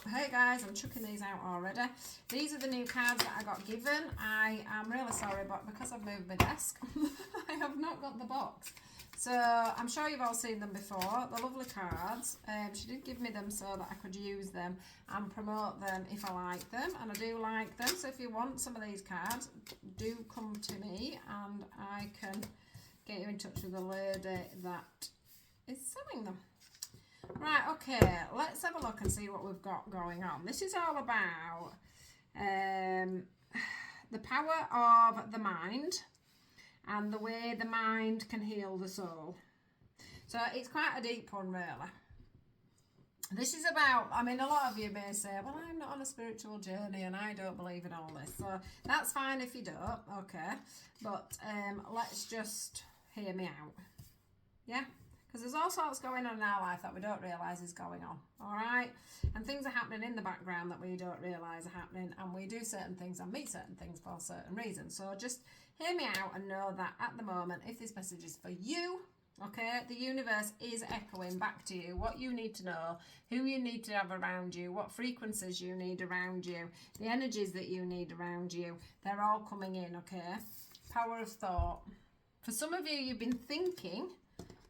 Hey guys, I'm chucking these out already. These are the new cards that I got given. I am really sorry, but because I've moved my desk, I have not got the box. So I'm sure you've all seen them before. The lovely cards. She did give me them so that I could use them and promote them if I like them, and I do like them. So if you want some of these cards, do come to me and I can get you in touch with the lady that is selling them. Right, okay, let's have a look and see what we've got going on. This is all about the power of the mind and the way the mind can heal the soul. So it's quite a deep one, really. This is about, I mean, a lot of you may say, well, I'm not on a spiritual journey and I don't believe in all this. So that's fine if you don't, okay. But let's just hear me out. Yeah? Because there's all sorts going on in our life that we don't realise is going on, all right? And things are happening in the background that we don't realise are happening, and we do certain things and meet certain things for certain reasons. So just hear me out and know that at the moment, if this message is for you, okay, the universe is echoing back to you what you need to know, who you need to have around you, what frequencies you need around you, the energies that you need around you. They're all coming in, okay? Power of thought. For some of you, you've been thinking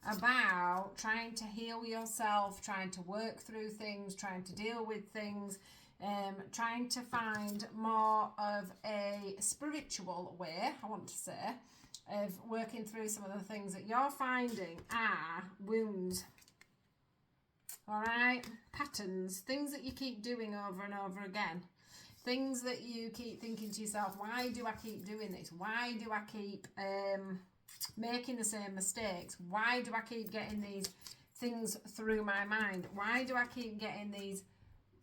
about trying to heal yourself, trying to work through things, trying to deal with things, trying to find more of a spiritual way, I want to say, of working through some of the things that you're finding are wounds. All right, patterns, things that you keep doing over and over again. Things that you keep thinking to yourself, why do I keep doing this? Why do I keep making the same mistakes? Why do I keep getting these things through my mind? Why do I keep getting these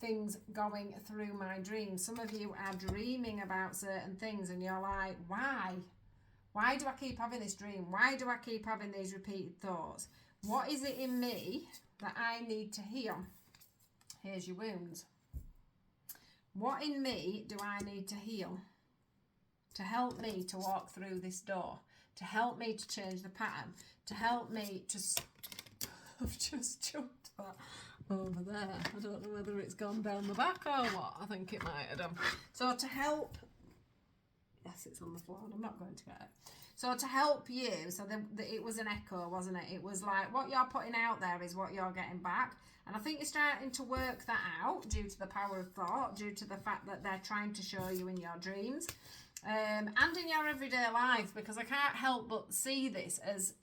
things going through my dreams? Some of you are dreaming about certain things and you're like, why? Why do I keep having this dream? Why do I keep having these repeated thoughts? What is it in me that I need to heal? Here's your wounds. What in me do I need to heal to help me to walk through this door? To help me to change the pattern, to help me to... I've just jumped that over there. I don't know whether it's gone down the back or what. I think it might have done. So to help... Yes, it's on the floor and I'm not going to get it. So to help you, so it was an echo, wasn't it? It was like what you're putting out there is what you're getting back. And I think you're starting to work that out due to the power of thought, due to the fact that they're trying to show you in your dreams. And in your everyday life, because I can't help but see this as,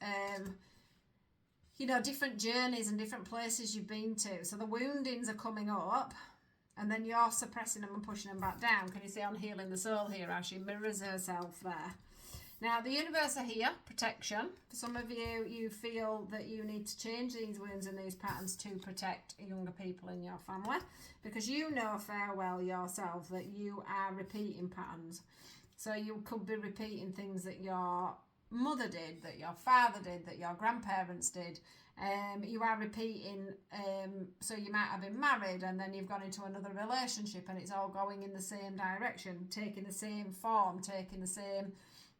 you know, different journeys and different places you've been to. So the woundings are coming up, and then you're suppressing them and pushing them back down. Can you see on Healing the Soul here how she mirrors herself there? Now, the universe are here, protection. For some of you, you feel that you need to change these wounds and these patterns to protect younger people in your family, because you know fair well yourself that you are repeating patterns. So you could be repeating things that your mother did, that your father did, that your grandparents did. You are repeating, so you might have been married and then you've gone into another relationship and it's all going in the same direction, taking the same form, taking the same,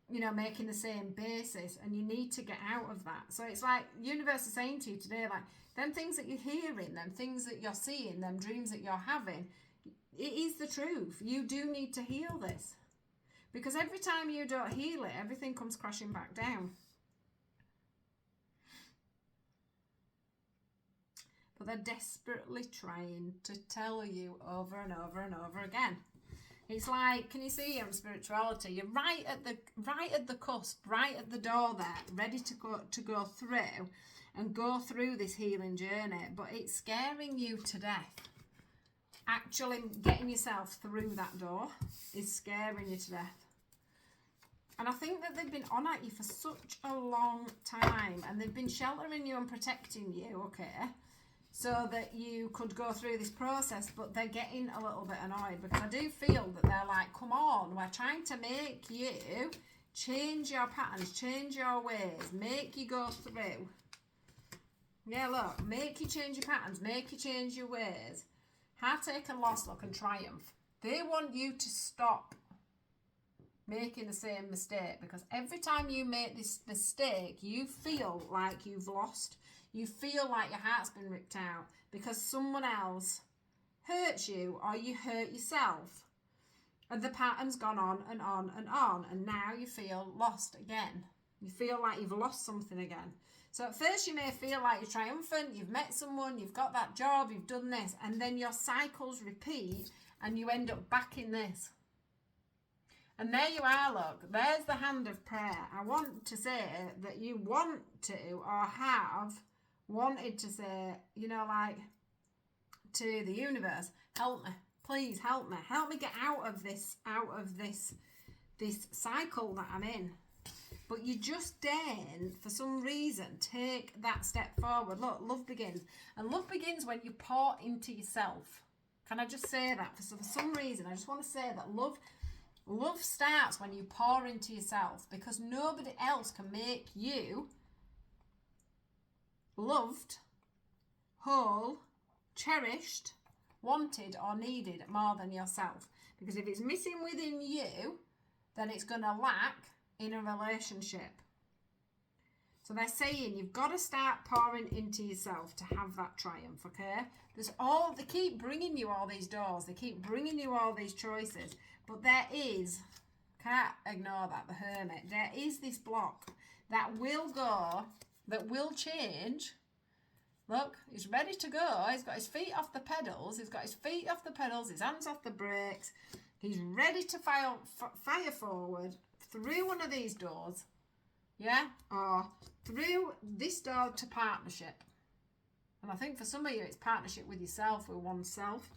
you know, making the same basis, and you need to get out of that. So it's like universe is saying to you today, like, them things that you're hearing, them things that you're seeing, them dreams that you're having, it is the truth. You do need to heal this. Because every time you don't heal it, everything comes crashing back down. But they're desperately trying to tell you over and over and over again. It's like, can you see on spirituality? You're right at the cusp, right at the door there, ready to go through and go through this healing journey, but it's scaring you to death. Actually getting yourself through that door is scaring you to death. And I think that they've been on at you for such a long time, and they've been sheltering you and protecting you, okay, so that you could go through this process, but they're getting a little bit annoyed, because I do feel that they're like, come on, we're trying to make you change your patterns, change your ways, make you go through. Yeah, look, make you change your patterns, make you change your ways. Heartache and loss, look, and triumph. They want you to stop making the same mistake, because every time you make this mistake, you feel like you've lost. You feel like your heart's been ripped out because someone else hurts you or you hurt yourself. And the pattern's gone on and on and on. And now you feel lost again. You feel like you've lost something again. So at first you may feel like you're triumphant, you've met someone, you've got that job, you've done this, and then your cycles repeat and you end up back in this. And there you are, look, there's the hand of prayer. I want to say that you want to or have wanted to say, you know, like to the universe, help me, please help me get out of this cycle that I'm in. But you just daren't, for some reason, take that step forward. Look, love begins. And love begins when you pour into yourself. Can I just say that? For some reason, I just want to say that love starts when you pour into yourself, because nobody else can make you loved, whole, cherished, wanted or needed more than yourself. Because if it's missing within you, then it's going to lack in a relationship. So they're saying you've got to start pouring into yourself to have that triumph, okay? They keep bringing you all these doors, they keep bringing you all these choices, but there is, can't ignore that, the Hermit, there is this block that will go, that will change. Look, he's ready to go. He's got his feet off the pedals. His hands off the brakes. He's ready to fire forward through one of these doors, yeah, or through this door to partnership. And I think for some of you, it's partnership with yourself, with oneself.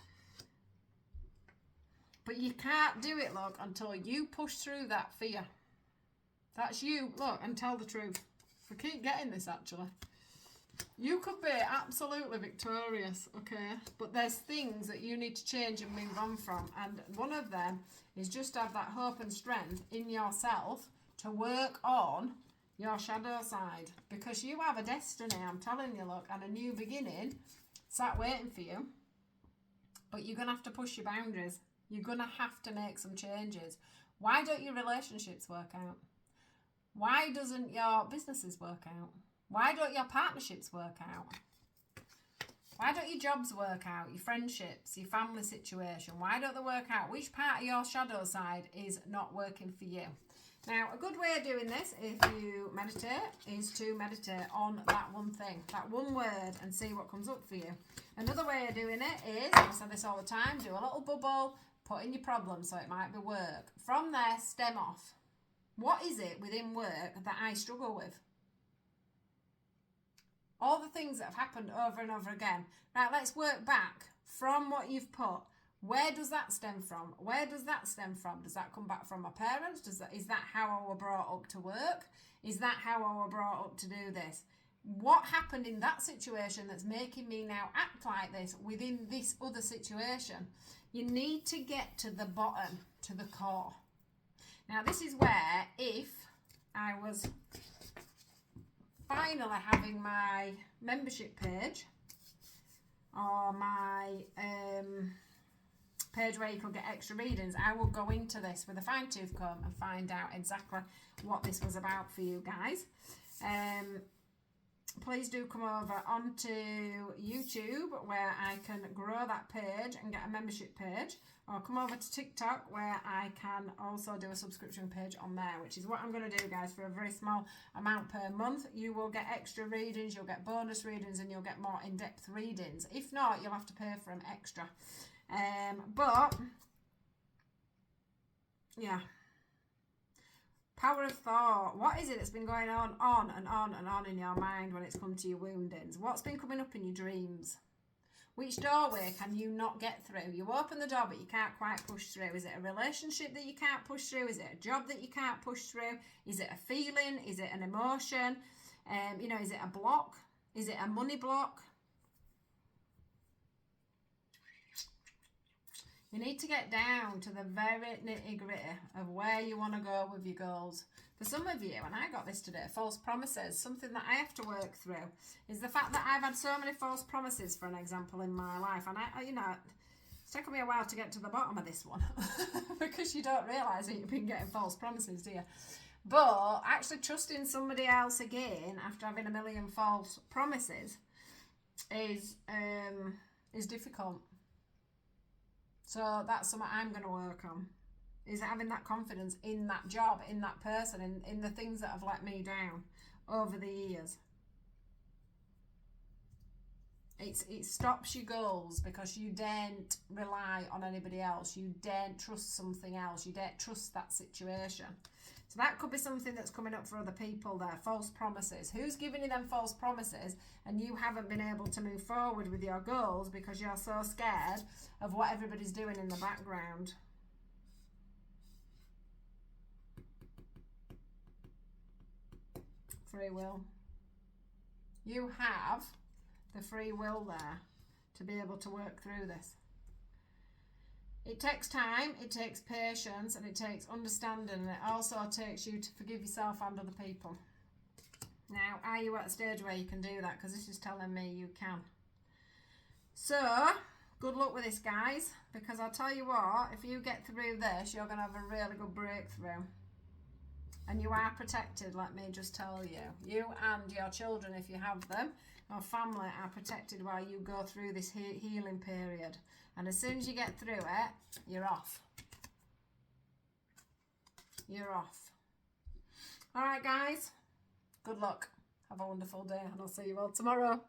But you can't do it, look, until you push through that fear. That's you, look, and tell the truth. I keep getting this, actually. You could be absolutely victorious, okay? But there's things that you need to change and move on from. And one of them is just to have that hope and strength in yourself to work on your shadow side. Because you have a destiny, I'm telling you, look, and a new beginning sat waiting for you. But you're going to have to push your boundaries. You're going to have to make some changes. Why don't your relationships work out? Why doesn't your businesses work out? Why don't your partnerships work out? Why don't your jobs work out? Your friendships, your family situation, why don't they work out? Which part of your shadow side is not working for you? Now, a good way of doing this, if you meditate, is to meditate on that one thing, that one word, and see what comes up for you. Another way of doing it is, I say this all the time, do a little bubble, put in your problem, so it might be work. From there, stem off. What is it within work that I struggle with? All the things that have happened over and over again. Right, let's work back from what you've put. Where does that stem from? Where does that stem from? Does that come back from my parents? Is that how I were brought up to work? Is that how I were brought up to do this? What happened in that situation that's making me now act like this within this other situation? You need to get to the bottom, to the core. Now, this is where, if I was finally having my membership page or my page where you could get extra readings, I will go into this with a fine-tooth comb and find out exactly what this was about for you guys. Please do come over onto YouTube where I can grow that page and get a membership page, or come over to TikTok where I can also do a subscription page on there, which is what I'm going to do, guys. For a very small amount per month, you will get extra readings, you'll get bonus readings, and you'll get more in-depth readings. If not, you'll have to pay for them extra. But yeah, power of thought. What is it that's been going on and on and on in your mind when it's come to your woundings? What's been coming up in your dreams? Which doorway can you not get through? You open the door, but you can't quite push through. Is it a relationship that you can't push through? Is it a job that you can't push through? Is it a feeling? Is it an emotion? Is it a block? Is it a money block? You need to get down to the very nitty-gritty of where you want to go with your goals. For some of you, and I got this today, false promises, something that I have to work through, is the fact that I've had so many false promises, for an example, in my life. And it's taken me a while to get to the bottom of this one because you don't realise that you've been getting false promises, do you? But actually trusting somebody else again after having a million false promises is difficult. So that's something I'm going to work on, is having that confidence in that job, in that person, in the things that have let me down over the years. It stops your goals because you daren't rely on anybody else. You daren't trust something else. You daren't trust that situation. So that could be something that's coming up for other people there. False promises. Who's giving you them false promises and you haven't been able to move forward with your goals because you're so scared of what everybody's doing in the background? Free will. You have the free will there to be able to work through this. It takes time, it takes patience, and it takes understanding, and it also takes you to forgive yourself and other people. Now, are you at a stage where you can do that? Because this is telling me you can. So, good luck with this, guys, because I'll tell you what, if you get through this, you're going to have a really good breakthrough. And you are protected, let me just tell you. You and your children, if you have them, or family, are protected while you go through this healing period. And as soon as you get through it, you're off. You're off. All right, guys. Good luck. Have a wonderful day, and I'll see you all tomorrow.